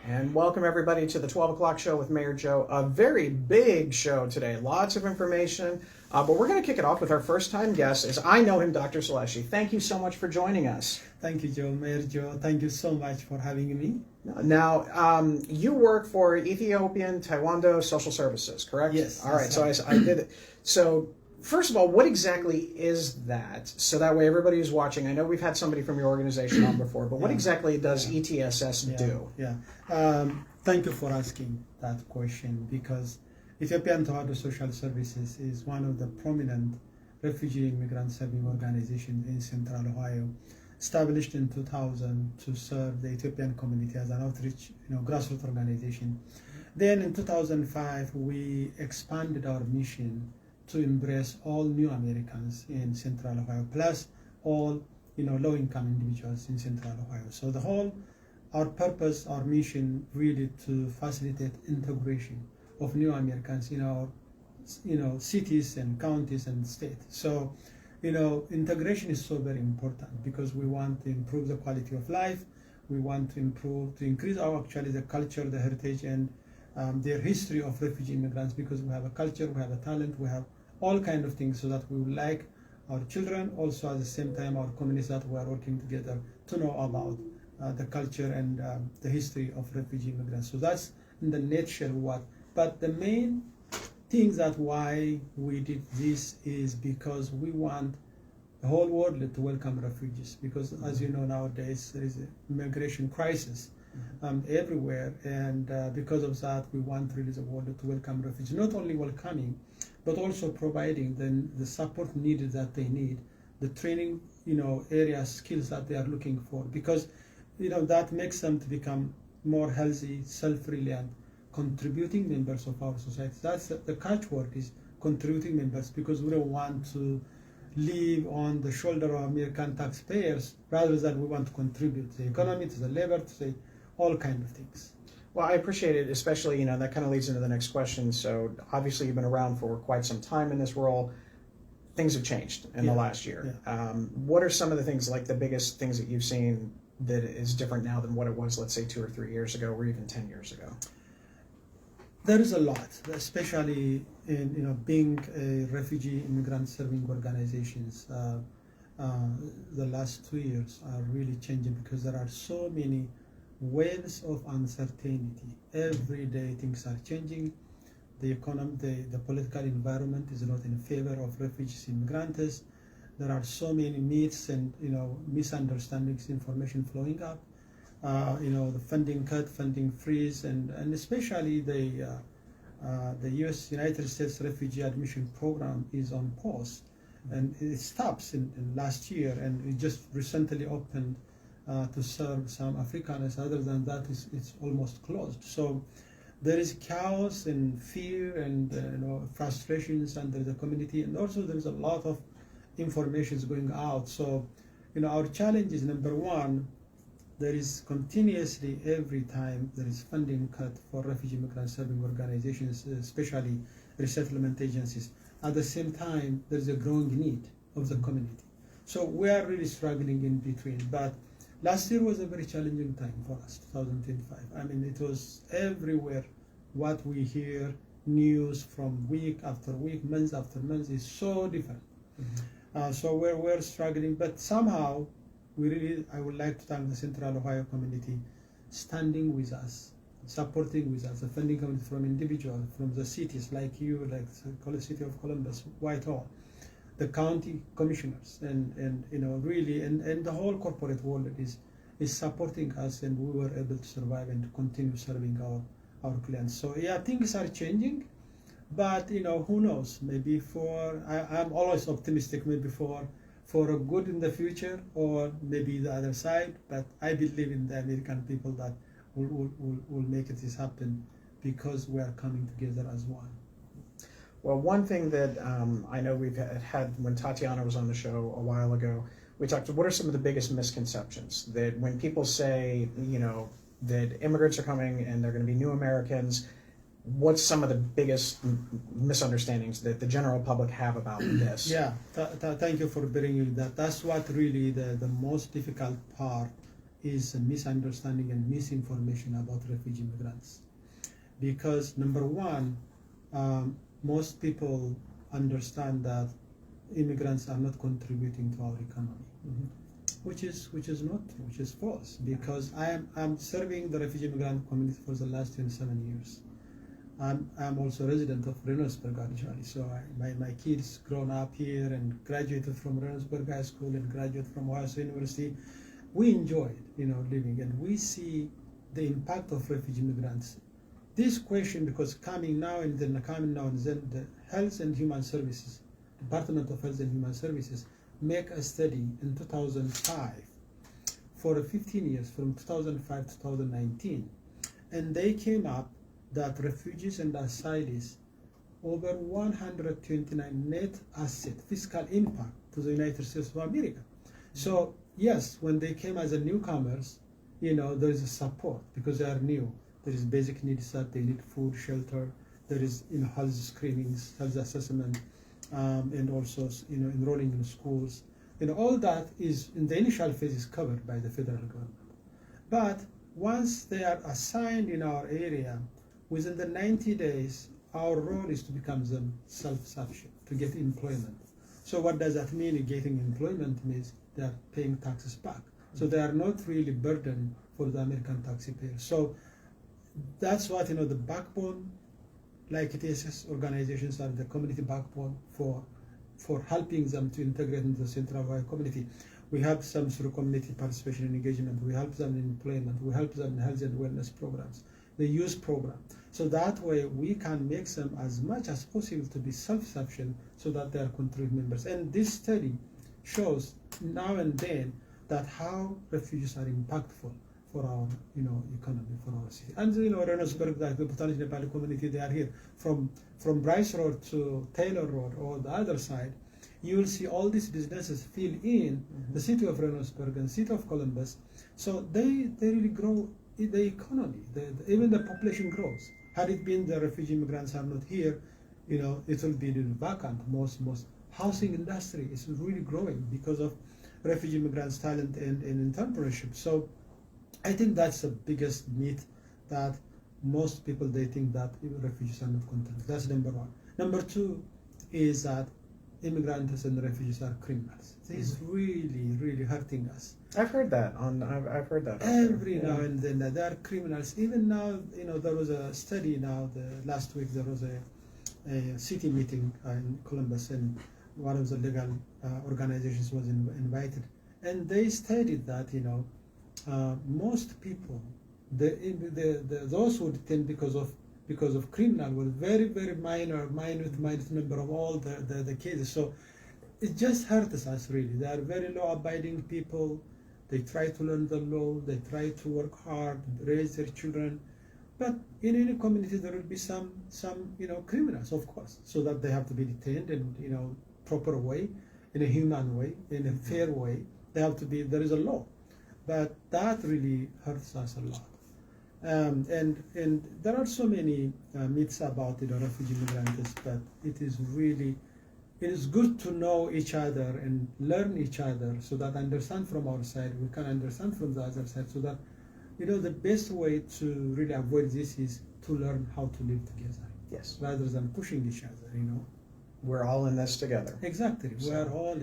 And welcome everybody to the 12 o'clock show with Mayor Joe. A very big show today, lots of information, but we're going to kick it off with our first time guest, as I know him, Dr. Seleshi. Thank you so much for joining us. Thank you, Joe. Mayor Joe, thank you so much for having me. Now, you work for Ethiopian Tewahedo Social Services, correct? Yes. All right, so I did it. So first of all, what exactly is that? So that way everybody who's watching, I know we've had somebody from your organization on before, but what exactly does ETSS do? Thank you for asking that question, because Ethiopian Tewahedo Social Services is one of the prominent refugee immigrant serving organizations in Central Ohio, established in 2000 to serve the Ethiopian community as an outreach, grassroots organization. Then in 2005, we expanded our mission to embrace all new Americans in Central Ohio, plus all low-income individuals in Central Ohio. So our purpose, our mission, really to facilitate integration of new Americans in our cities and counties and states. So integration is so very important, because we want to improve the quality of life. We want to increase the culture, the heritage, and their history of refugee immigrants, because we have a culture, we have a talent, we have all kind of things, so that we would like our children, also at the same time our communities that we are working together to know about the culture and the history of refugee immigrants. So that's in the nutshell what. But the main thing that why we did this is because we want the whole world to welcome refugees, because as you know, nowadays there is an immigration crisis everywhere, and because of that we want really the world to welcome refugees, not only welcoming but also providing the support needed that they need, the training area skills that they are looking for, because that makes them to become more healthy, self-reliant, contributing members of our society. That's the catchword, is contributing members, because we don't want to live on the shoulder of American taxpayers, rather than we want to contribute to the economy, to the labor, to all kind of things. Well, I appreciate it, especially, that kind of leads into the next question. So obviously you've been around for quite some time in this role. Things have changed in the last year. What are some of the things, like the biggest things that you've seen that is different now than what it was, let's say, 2 or 3 years ago, or even 10 years ago? There is a lot, especially in being a refugee immigrant serving organizations. The last 2 years are really changing, because there are so many waves of uncertainty. Every day things are changing. The economy, the political environment is not in favor of refugees, immigrants. There are so many myths and misunderstandings, information flowing up. The funding cut, funding freeze, and especially the United States Refugee Admission Program is on pause, and it stops in last year, and it just recently opened to serve some Afrikaners. Other than that, it's almost closed. So there is chaos and fear and frustrations under the community, and also there is a lot of information going out. So our challenge is, number one, there is continuously, every time there is funding cut for refugee immigrant serving organizations, especially resettlement agencies. At the same time, there is a growing need of the community. So we are really struggling in between. But last year was a very challenging time for us, 2025. I mean, it was everywhere. What we hear, news from week after week, month after month, is so different. So we're struggling, but somehow I would like to thank the Central Ohio community standing with us, supporting with us, the funding coming from individuals, from the cities like you, like the city of Columbus, Whitehall, the county commissioners, and really, and the whole corporate world is supporting us, and we were able to survive and to continue serving our clients. So things are changing, but who knows? Maybe I'm always optimistic. Maybe for a good in the future, or maybe the other side. But I believe in the American people that will make this happen, because we are coming together as one. Well, one thing that I know we've had when Tatiana was on the show a while ago, we talked about what are some of the biggest misconceptions that when people say, that immigrants are coming and they're going to be new Americans, what's some of the biggest misunderstandings that the general public have about this? Thank you for bringing that. That's what really the most difficult part is a misunderstanding and misinformation about refugee migrants. Because number one, most people understand that immigrants are not contributing to our economy, which is not true, which is false. Because I'm serving the refugee migrant community for the last 27 years. I'm also a resident of Reynoldsburg actually, so my kids grown up here and graduated from Reynoldsburg High School and graduated from Ohio State University. We enjoyed, living, and we see the impact of refugee migrants. This question, because coming now and then, the Health and Human Services, Department of Health and Human Services, make a study in 2005 for 15 years, from 2005 to 2019, and they came up that refugees and asylees over 129 net asset fiscal impact to the United States of America. So yes, when they came as a newcomers, there is a support because they are new. There is basic needs that they need: food, shelter. There is health screenings, health assessment, and also enrolling in schools. All that is in the initial phase is covered by the federal government. But once they are assigned in our area, within the 90 days, our role is to become them self-sufficient, to get employment. So what does that mean? Getting employment means they are paying taxes back. So they are not really burden for the American taxpayer. So that's what, the backbone, like TSS organizations are the community backbone for helping them to integrate into the Central Ohio community. We help them through community participation and engagement. We help them in employment. We help them in health and wellness programs, the youth program. So that way we can make them as much as possible to be self-sufficient so that they are contributing members. And this study shows now and then that how refugees are impactful for our economy, for our city. And Reynoldsburg, like the Botanic Nepali community, they are here from Bryce Road to Taylor Road or the other side. You will see all these businesses fill in the city of Reynoldsburg and city of Columbus. So they really grow the economy. Even the population grows. Had it been the refugee immigrants are not here, it will be vacant. Most housing industry is really growing because of refugee immigrants' talent and entrepreneurship. So I think that's the biggest myth, that most people, they think that refugees are not contributing. That's number one. Number two is that immigrants and refugees are criminals. This is really, really hurting us. I've heard that I've heard that every now and then that they are criminals. Even now, there was a study now. Last week there was a city meeting in Columbus, and one of the legal organizations was invited, and they stated that most people, those who detained because of criminal were very, very minute number of all the cases. So it just hurts us really. They are very law-abiding people. They try to learn the law. They try to work hard, raise their children. But in any community, there will be some criminals, of course, so that they have to be detained in proper way, in a human way, in a fair way. They have to be. There is a law, but that really hurts us a lot. And there are so many myths about refugee migrants, but it is good to know each other and learn each other, so that understand from our side, we can understand from the other side, so that the best way to really avoid this is to learn how to live together. Yes. Rather than pushing each other. We're all in this together. Exactly. So. We are all.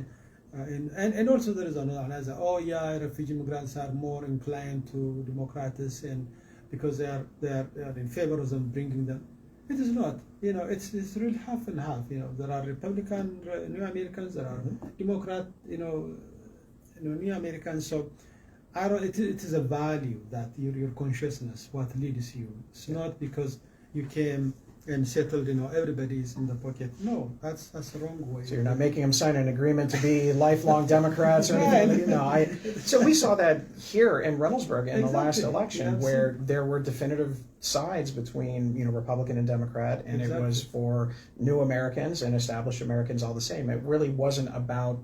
And also there is another, refugee migrants are more inclined to Democrats, and because they are in favor of them bringing them. It is not. It's really half and half. There are Republican New Americans, there are Democrat, New Americans. So, it is a value that your consciousness, what leads you. It's not because you came and settled, everybody is in the pocket. No, that's the wrong way. So you're not making them sign an agreement to be lifelong Democrats or anything? No. So we saw that here in Reynoldsburg in the last election, where there were definitive sides between Republican and Democrat, and it was for new Americans and established Americans all the same. It really wasn't about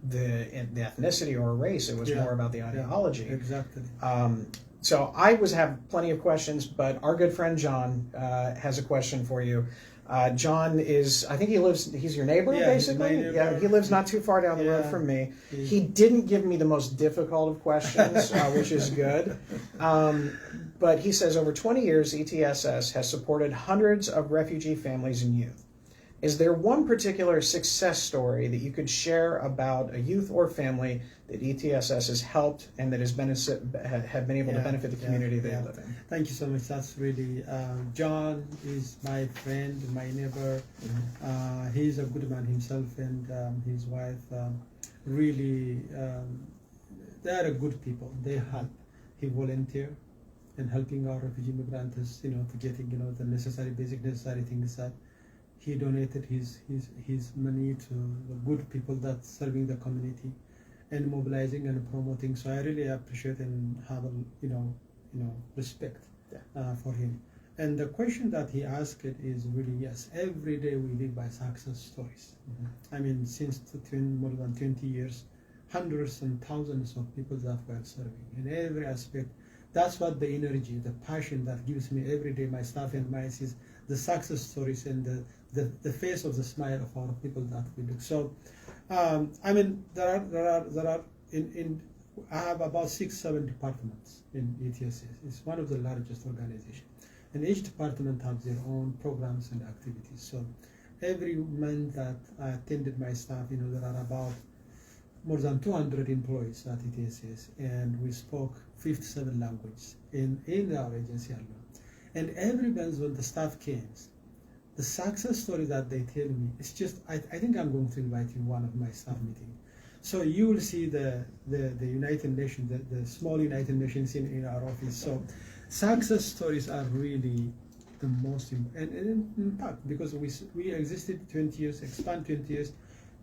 the ethnicity or race. It was more about the ideology. Exactly. So I have plenty of questions, but our good friend John has a question for you. John is, I think he's your neighbor, Yeah, he's basically? my neighbor. Yeah, he lives not too far down the road Yeah. from me. He- He didn't give me the most difficult of questions, which is good. But he says, over 20 years, ETSS has supported hundreds of refugee families and youth. Is there one particular success story that you could share about a youth or family that ETSS has helped and that has have been able to benefit the community they live in? Thank you so much. That's really, John is my friend, my neighbor. He's a good man himself, and his wife. Really, they are good people. They help. He volunteer in helping our refugee migrants, to getting, the basic necessary things that he donated his money to the good people that serving the community and mobilizing and promoting. So I really appreciate and have respect for him. And the question that he asked is really, yes, every day we live by success stories. I mean, since more than 20 years, hundreds and thousands of people that were serving in every aspect. That's what the energy, the passion that gives me every day, my staff and my is the success stories and the face of the smile of our people that we look. So, I mean, there are I have about 6-7 departments in ETSS. It's one of the largest organizations, and each department has their own programs and activities. So, every month that I attended my staff, there are about more than 200 employees at ETSS, and we spoke 57 languages in our agency alone. And every month when the staff came, the success story that they tell me, it's just, I think I'm going to invite you one of my staff meetings. So you will see the United Nations, the small United Nations in our office. So success stories are really the most important. And in fact, because we existed 20 years, expand 20 years,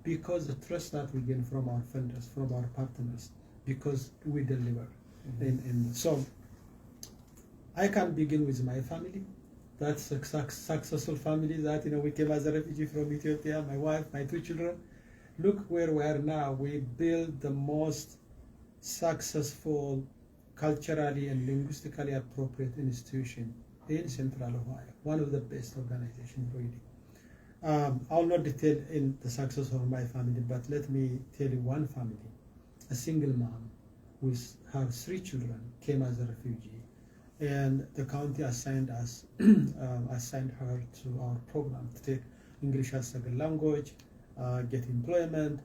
because the trust that we gain from our funders, from our partners, because we deliver. And so I can begin with my family. That's a successful family that, we came as a refugee from Ethiopia, my wife, my 2 children. Look where we are now. We built the most successful, culturally and linguistically appropriate institution in Central Ohio, one of the best organizations, really. I'll not detail in the success of my family, but let me tell you one family, a single mom with her 3 children came as a refugee, and the county assigned her to our program to take English as second language, get employment,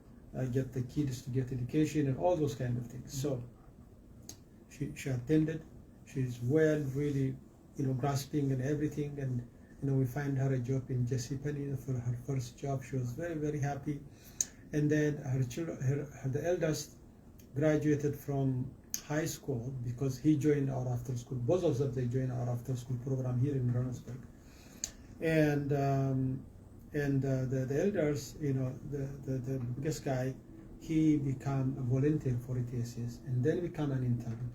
get the kids to get education, and all those kind of things. So she attended. She's well, really, grasping and everything, and we find her a job in JCPenney for her first job. She was very, very happy. And then her children, the eldest, graduated from high school because he joined our after school. Both of them, they joined our after school program here in Reynoldsburg. And the elders, the biggest guy, he became a volunteer for ETSS, and then became an intern,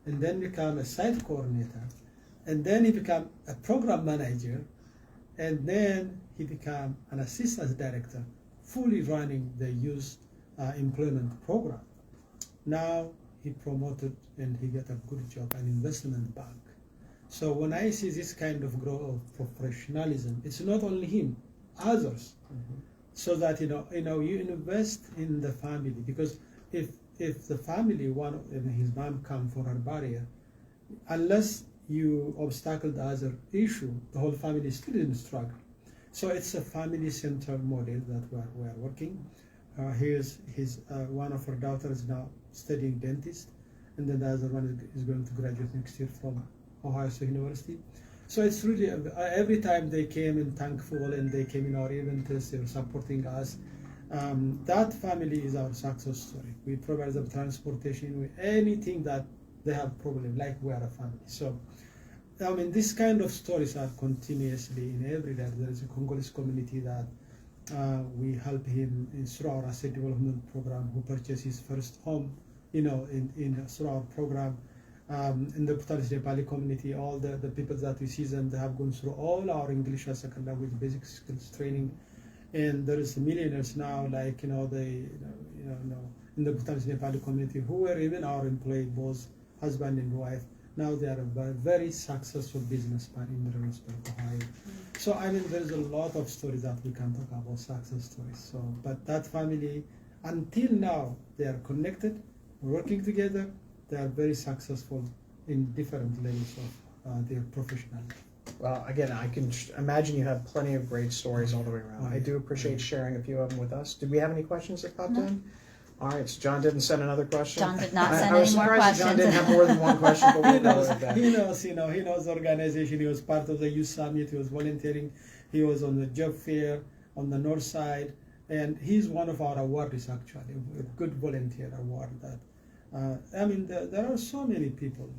and then became a site coordinator, and then he became a program manager, and then he became an assistant director, fully running the youth employment program. Now he promoted and he got a good job, an investment bank. So when I see this kind of growth of professionalism, it's not only him, others. So that you invest in the family, because if the family, his mom come for her barrier, unless you obstacle the other issue, the whole family is still in struggle. So it's a family-centered model that we are working. One of her daughters now studying dentist, and then the other one is going to graduate next year from Ohio State University. So it's really, every time they came in thankful and they came in our events, they were supporting us. That family is our success story. We provide them transportation with anything that they have problem, like we are a family. So, this kind of stories are continuously in every day. There is a Congolese community that we help him through our asset development program, who purchased his first home, through our program. In the Bhutanese Nepali community, all the people that we see them, they have gone through all our English as second language basic skills training, and there is millionaires now, like in the Bhutanese Nepali community, who were even our employee, both husband and wife. Now they are a very successful businessman in Reynoldsburg, Ohio. So I mean, there's a lot of stories that we can talk about, success stories. So, but that family, until now, they are connected, working together. They are very successful in different levels of their professional life. Well, again, I can imagine you have plenty of great stories all the way around. I do appreciate sharing a few of them with us. Did we have any questions that popped in? All right, so John didn't send another question. John did not I send was any more surprised that John questions. didn't have more than one question, but He we'll go knows, with that. he knows the organization. He was part of the youth summit. He was volunteering. He was on the job fair on the north side, and he's one of our awardees actually, a good volunteer award. That I mean, there are so many people.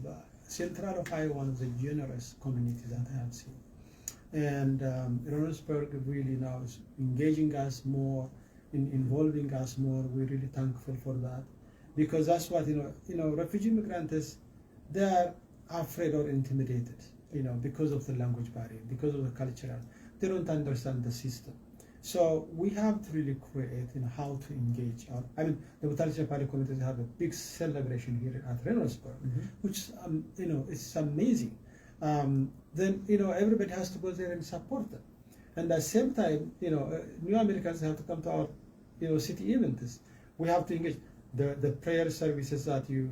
Central Ohio, one of the generous communities that I have seen, and Reynoldsburg really now is engaging us more, involving us more. We're really thankful for that, because that's what refugee immigrants, they are afraid or intimidated, because of the language barrier, because of the cultural. They don't understand the system. So we have to really create, how to engage. I mean, the Butalicha Pali communities have a big celebration here at Reynoldsburg, which it's amazing. Then everybody has to go there and support them, and at the same time, new Americans have to come to our city events. We have to engage. The prayer services that you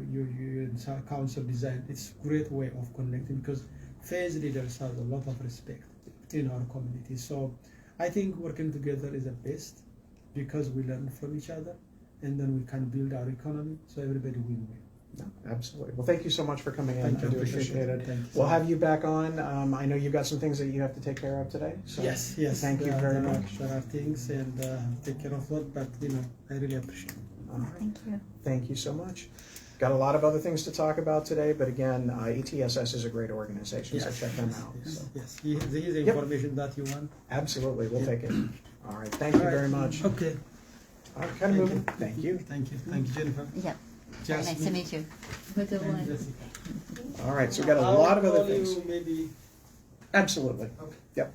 council designed, it's a great way of connecting, because faith leaders have a lot of respect in our community. So I think working together is the best, because we learn from each other, and then we can build our economy, so everybody win-win. No, absolutely. Well, thank you so much for coming in. Thank you. I do appreciate it. Thank you. We'll have you back on. I know you've got some things that you have to take care of today. So Yes. Thank you very much. There are things, and take care of that, but I really appreciate it. Thank you. Thank you so much. Got a lot of other things to talk about today, but again, ETSS is a great organization, so check them out. So. Yes. This is the information that you want. Absolutely, we'll take it. All right, thank you very much. Okay. All right, kind of moving. Thank you. Thank you, Jennifer. Yep. Very nice to meet you. Good And one. Jessica. All right, so we got a lot of other I'll call things. you maybe. Absolutely. Okay. Yep.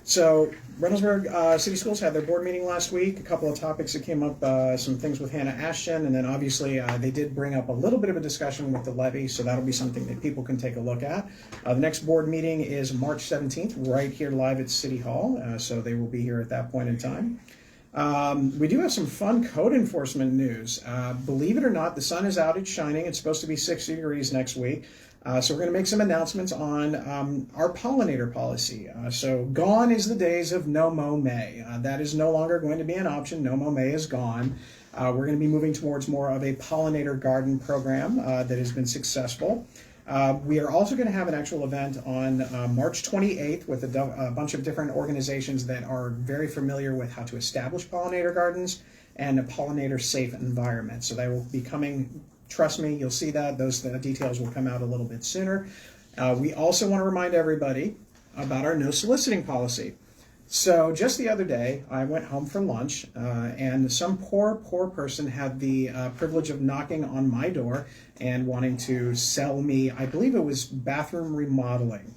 So Reynoldsburg City Schools had their board meeting last week. A couple of topics that came up, some things with Hannah Ashton, and then obviously they did bring up a little bit of a discussion with the levy, so that'll be something that people can take a look at. The next board meeting is March 17th, right here live at City Hall, so they will be here at that point in time. We do have some fun code enforcement news. Believe it or not, the sun is out, it's shining. It's supposed to be 60 degrees next week. So we're going to make some announcements on our pollinator policy. So gone is the days of no mow May. That is no longer going to be an option. No mow May is gone. We're going to be moving towards more of a pollinator garden program that has been successful. We are also going to have an actual event on March 28th with a bunch of different organizations that are very familiar with how to establish pollinator gardens and a pollinator safe environment. So they will be coming. Trust me, you'll see that. Those details will come out a little bit sooner. We also want to remind everybody about our no soliciting policy. So just the other day, I went home for lunch, and some poor person had the privilege of knocking on my door and wanting to sell me, I believe it was bathroom remodeling.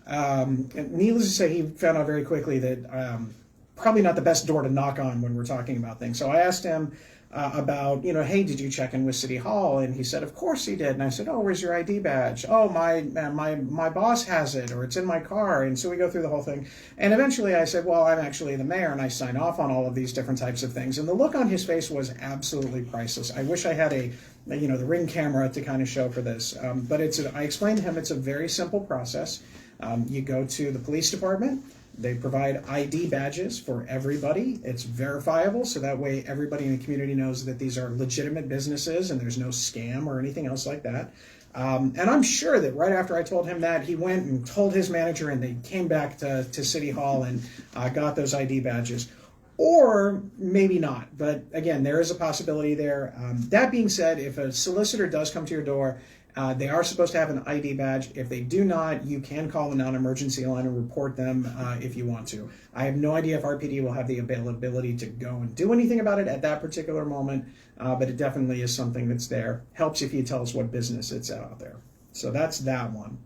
And needless to say, he found out very quickly that probably not the best door to knock on when we're talking about things. So I asked him, about, hey, did you check in with City Hall? And he said, of course he did. And I said, oh, where's your ID badge? Oh, my boss has it, or it's in my car. And so we go through the whole thing. And eventually I said, well, I'm actually the mayor, and I sign off on all of these different types of things. And the look on his face was absolutely priceless. I wish I had the Ring camera to kind of show for this. But I explained to him it's a very simple process. You go to the police department. They provide ID badges for everybody. It's verifiable, so that way everybody in the community knows that these are legitimate businesses and there's no scam or anything else like that. And I'm sure that right after I told him that, he went and told his manager, and they came back to City Hall and got those ID badges. Or maybe not, but again, there is a possibility there. That being said, if a solicitor does come to your door, they are supposed to have an ID badge. If they do not, you can call the non-emergency line and report them if you want to. I have no idea if RPD will have the availability to go and do anything about it at that particular moment, but it definitely is something that's there. Helps if you tell us what business it's out there. So that's that one.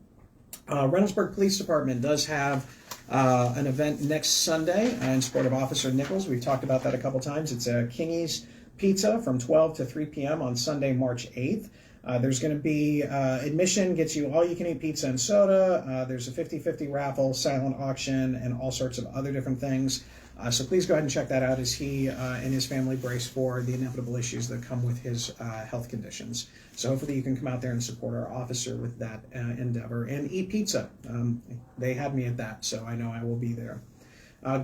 Reynoldsburg Police Department does have an event next Sunday in support of Officer Nichols. We've talked about that a couple times. It's a Kingy's Pizza from 12 to 3 p.m. on Sunday, March 8th. There's going to be admission, gets you all-you-can-eat pizza and soda. There's a 50-50 raffle, silent auction, and all sorts of other different things. So please go ahead and check that out as he and his family brace for the inevitable issues that come with his health conditions. So hopefully you can come out there and support our officer with that endeavor and eat pizza. They had me at that, so I know I will be there.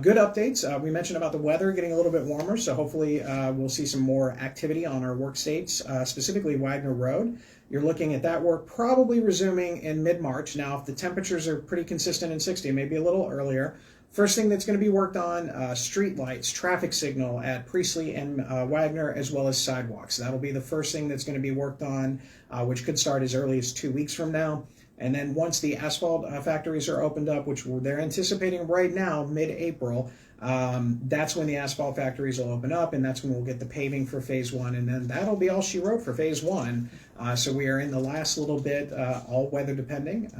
Good updates. We mentioned about the weather getting a little bit warmer, so hopefully we'll see some more activity on our work states, specifically Wagner Road. You're looking at that work probably resuming in mid-March. Now, if the temperatures are pretty consistent in 60, maybe a little earlier, first thing that's going to be worked on, street lights, traffic signal at Priestley and Wagner, as well as sidewalks. That'll be the first thing that's going to be worked on, which could start as early as 2 weeks from now. And then once the asphalt factories are opened up, which they're anticipating right now, mid-April, that's when the asphalt factories will open up, and that's when we'll get the paving for phase 1, and then that'll be all she wrote for phase 1. So we are in the last little bit, all weather depending.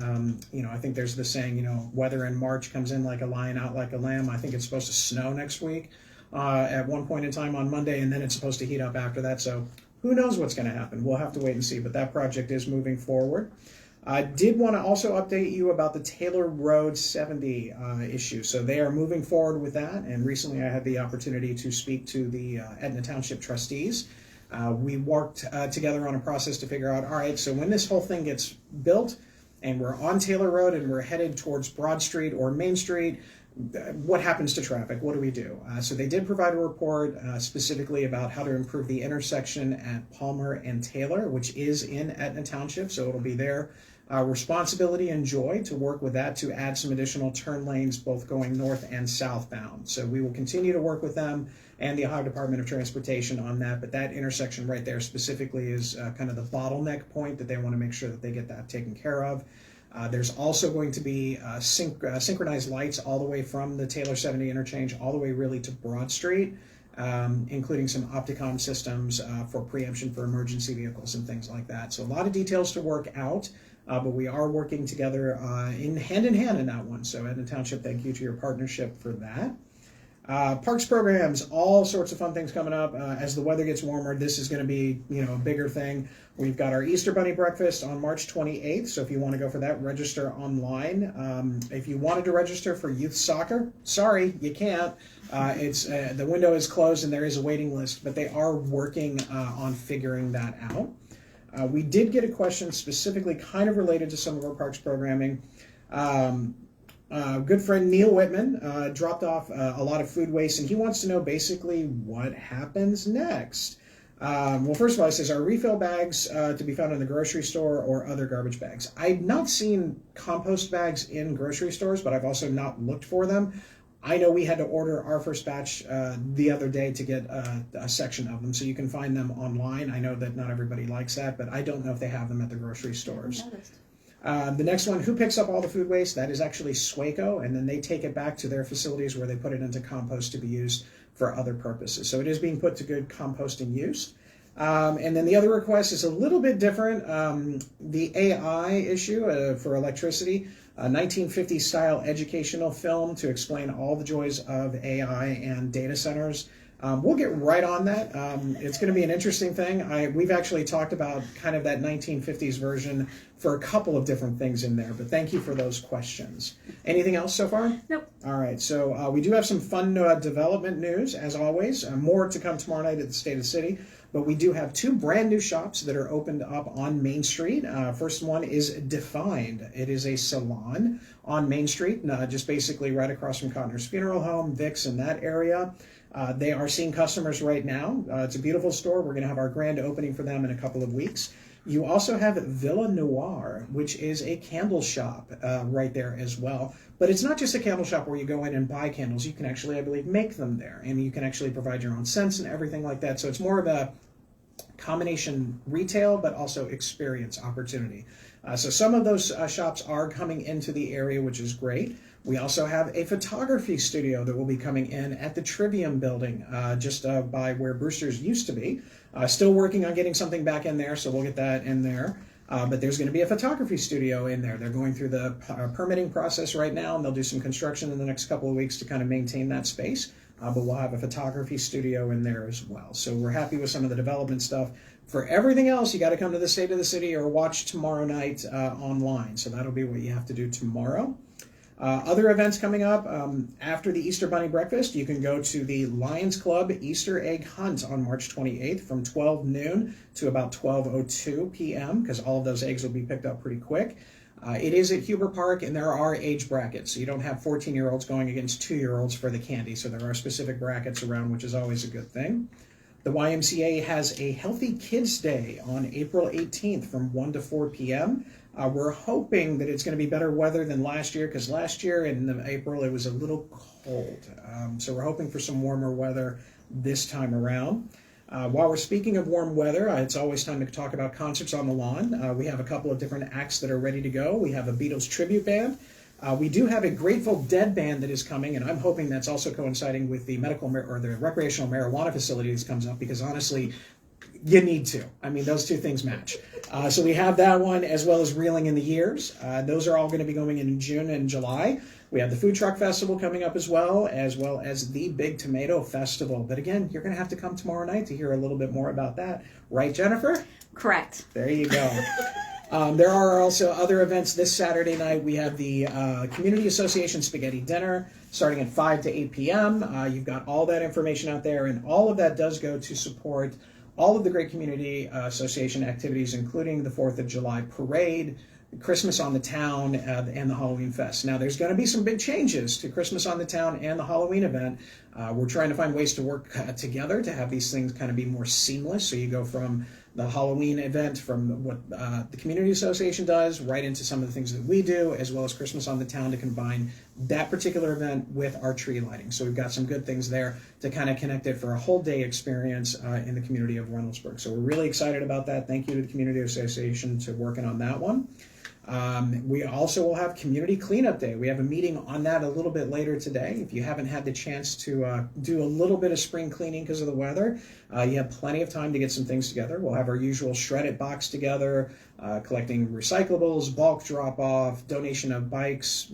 I think there's the saying, weather in March comes in like a lion, out like a lamb. I think it's supposed to snow next week at one point in time on Monday, and then it's supposed to heat up after that. So who knows what's going to happen? We'll have to wait and see, but that project is moving forward. I did want to also update you about the Taylor Road 70 issue. So they are moving forward with that, and recently I had the opportunity to speak to the Etna Township trustees. We worked together on a process to figure out, all right, so when this whole thing gets built and we're on Taylor Road and we're headed towards Broad Street or Main Street, what happens to traffic? What do we do? So they did provide a report specifically about how to improve the intersection at Palmer and Taylor, which is in Etna Township, so it'll be their responsibility and joy to work with that to add some additional turn lanes, both going north and southbound. So we will continue to work with them and the Ohio Department of Transportation on that, but that intersection right there specifically is kind of the bottleneck point that they want to make sure that they get that taken care of. There's also going to be synchronized lights all the way from the Taylor 70 interchange all the way really to Broad Street, including some Opticom systems for preemption for emergency vehicles and things like that. So a lot of details to work out, but we are working together in hand in that one. So Etna Township, thank you to your partnership for that. Parks programs, all sorts of fun things coming up. As the weather gets warmer, this is going to be, a bigger thing. We've got our Easter Bunny Breakfast on March 28th, so if you want to go for that, register online. If you wanted to register for youth soccer, sorry, you can't. It's the window is closed and there is a waiting list, but they are working on figuring that out. We did get a question specifically kind of related to some of our parks programming. Good friend Neil Whitman dropped off a lot of food waste, and he wants to know basically what happens next. Well, first of all, he says, are refill bags to be found in the grocery store or other garbage bags? I've not seen compost bags in grocery stores, but I've also not looked for them. I know we had to order our first batch the other day to get a section of them, so you can find them online. I know that not everybody likes that, but I don't know if they have them at the grocery stores. The next one, who picks up all the food waste? That is actually Swaco, and then they take it back to their facilities where they put it into compost to be used for other purposes. So it is being put to good composting use. And then the other request is a little bit different. The AI issue for electricity, a 1950s style educational film to explain all the joys of AI and data centers. We'll get right on that. It's going to be an interesting thing. We've actually talked about kind of that 1950s version for a couple of different things in there, but thank you for those questions. Anything else so far? Nope. All right, so we do have some fun development news, as always. More to come tomorrow night at the State of the City, but we do have two brand new shops that are opened up on Main Street. First one is Defined. It is a salon on Main Street, just basically right across from Cotner's Funeral Home, Vic's in that area. They are seeing customers right now. It's a beautiful store. We're going to have our grand opening for them in a couple of weeks. You also have Villa Noir, which is a candle shop right there as well. But it's not just a candle shop where you go in and buy candles. You can actually, I believe, make them there. And you can actually provide your own scents and everything like that. So it's more of a combination retail, but also experience opportunity. So some of those shops are coming into the area, which is great. We also have a photography studio that will be coming in at the Trivium building, just by where Brewster's used to be. Still working on getting something back in there, so we'll get that in there. But there's going to be a photography studio in there. They're going through the permitting process right now, and they'll do some construction in the next couple of weeks to kind of maintain that space. but we'll have a photography studio in there as well. So we're happy with some of the development stuff. For everything else, you got to come to the State of the City or watch tomorrow night online. So that'll be what you have to do tomorrow. Other events coming up, after the Easter Bunny Breakfast, you can go to the Lions Club Easter Egg Hunt on March 28th from 12 noon to about 12:02 p.m. because all of those eggs will be picked up pretty quick. It is at Huber Park, and there are age brackets, so you don't have 14-year-olds going against 2-year-olds for the candy, so there are specific brackets around, which is always a good thing. The YMCA has a Healthy Kids Day on April 18th from 1 to 4 p.m. We're hoping that it's going to be better weather than last year, because last year in April it was a little cold. So we're hoping for some warmer weather this time around. While we're speaking of warm weather, it's always time to talk about concerts on the lawn. We have a couple of different acts that are ready to go. We have a Beatles tribute band. We do have a Grateful Dead band that is coming, and I'm hoping that's also coinciding with the the recreational marijuana facility that comes up, because honestly, you need to. I mean, those two things match. So we have that one, as well as Reeling in the Years. Those are all going to be going in June and July. We have the Food Truck Festival coming up as well as the Big Tomato Festival. But again, you're going to have to come tomorrow night to hear a little bit more about that. Right, Jennifer? Correct. There you go. There are also other events this Saturday night. We have the Community Association Spaghetti Dinner starting at 5 to 8 p.m. You've got all that information out there, and all of that does go to support all of the great community association activities, including the 4th of July parade, Christmas on the Town, and the Halloween Fest. Now, there's going to be some big changes to Christmas on the Town and the Halloween event. We're trying to find ways to work together to have these things kind of be more seamless. So you go from the Halloween event, from what the Community Association does, right into some of the things that we do, as well as Christmas on the Town, to combine that particular event with our tree lighting. So we've got some good things there to kind of connect it for a whole day experience in the community of Reynoldsburg. So we're really excited about that. Thank you to the Community Association for working on that one. We also will have Community Cleanup Day. We have a meeting on that a little bit later today. If you haven't had the chance to do a little bit of spring cleaning because of the weather, you have plenty of time to get some things together. We'll have our usual shred-it box together, collecting recyclables, bulk drop-off, donation of bikes,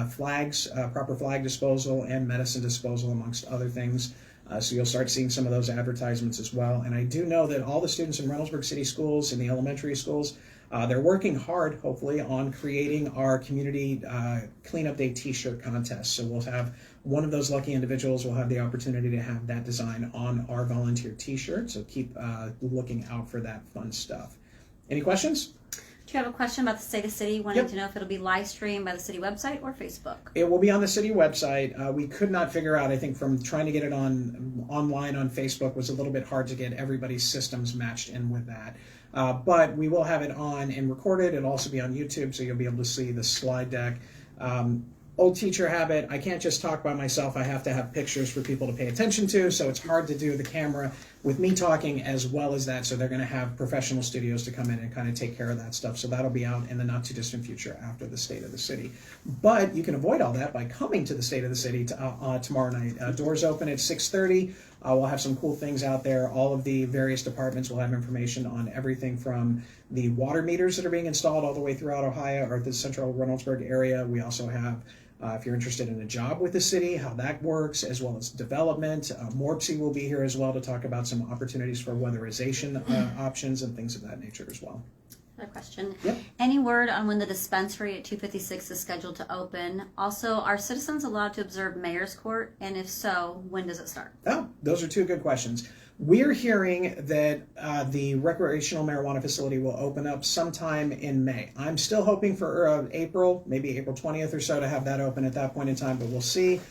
flags, proper flag disposal, and medicine disposal, amongst other things. So you'll start seeing some of those advertisements as well. And I do know that all the students in Reynoldsburg City Schools, in the elementary schools, they're working hard, hopefully, on creating our Community Cleanup Day t-shirt contest. So we'll have one of those lucky individuals will have the opportunity to have that design on our volunteer t-shirt. So keep looking out for that fun stuff. Any questions? Do you have a question about the State of the City? Wanting to know if it'll be live streamed by the city website or Facebook? It will be on the city website. We could not figure out, I think, from trying to get it online on Facebook was a little bit hard to get everybody's systems matched in with that. But we will have it on and recorded. It'll also be on YouTube, so you'll be able to see the slide deck. Old teacher habit, I can't just talk by myself. I have to have pictures for people to pay attention to, so it's hard to do the camera with me talking as well as that. So they're going to have professional studios to come in and kind of take care of that stuff. So that'll be out in the not too distant future after the State of the City. But you can avoid all that by coming to the State of the City tomorrow night. Doors open at 6:30. We'll have some cool things out there. All of the various departments will have information on everything from the water meters that are being installed all the way throughout Ohio or the central Reynoldsburg area. We also have, if you're interested in a job with the city, how that works, as well as development. Morpsey will be here as well to talk about some opportunities for weatherization options and things of that nature as well. Another question. Yep. Any word on when the dispensary at 256 is scheduled to open? Also, are citizens allowed to observe Mayor's Court? And if so, when does it start? Oh, those are two good questions. We're hearing that the recreational marijuana facility will open up sometime in May. I'm still hoping for April, maybe April 20th or so, to have that open at that point in time, but we'll see.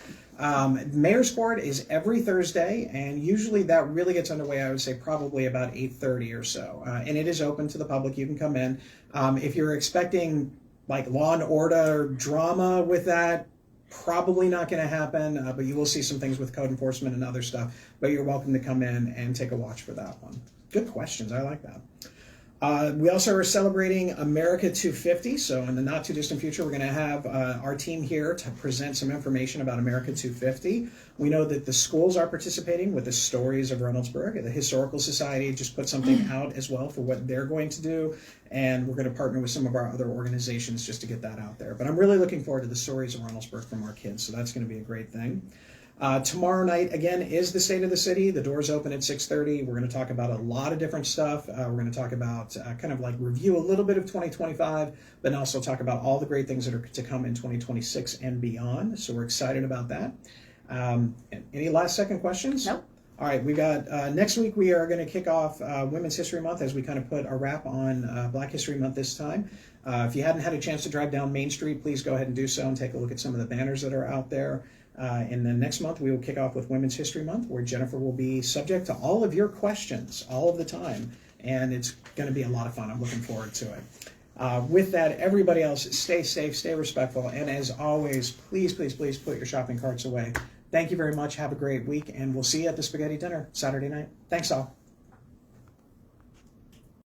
Mayor's Court is every Thursday, and usually that really gets underway, I would say, probably about 8:30 or so. And it is open to the public. You can come in. If you're expecting like Law and Order drama with that, probably not going to happen, but you will see some things with code enforcement and other stuff. But you're welcome to come in and take a watch for that one. Good questions. I like that. We also are celebrating America 250. So in the not too distant future, we're going to have our team here to present some information about America 250. We know that the schools are participating with the Stories of Reynoldsburg. The Historical Society just put something out as well for what they're going to do. And we're going to partner with some of our other organizations just to get that out there. But I'm really looking forward to the Stories of Reynoldsburg from our kids. So that's going to be a great thing. Tomorrow night, again, is the State of the City. The doors open at 6:30. We're going to talk about a lot of different stuff. We're going to talk about kind of like review a little bit of 2025, but also talk about all the great things that are to come in 2026 and beyond. So we're excited about that. Any last second questions? Nope. All right, we got next week we are going to kick off Women's History Month as we kind of put a wrap on Black History Month this time. If you hadn't had a chance to drive down Main Street, please go ahead and do so and take a look at some of the banners that are out there. And then next month we will kick off with Women's History Month, where Jennifer will be subject to all of your questions all of the time. And it's going to be a lot of fun. I'm looking forward to it. With that, everybody else, stay safe, stay respectful. And as always, please, please, please put your shopping carts away. Thank you very much. Have a great week. And we'll see you at the spaghetti dinner Saturday night. Thanks all.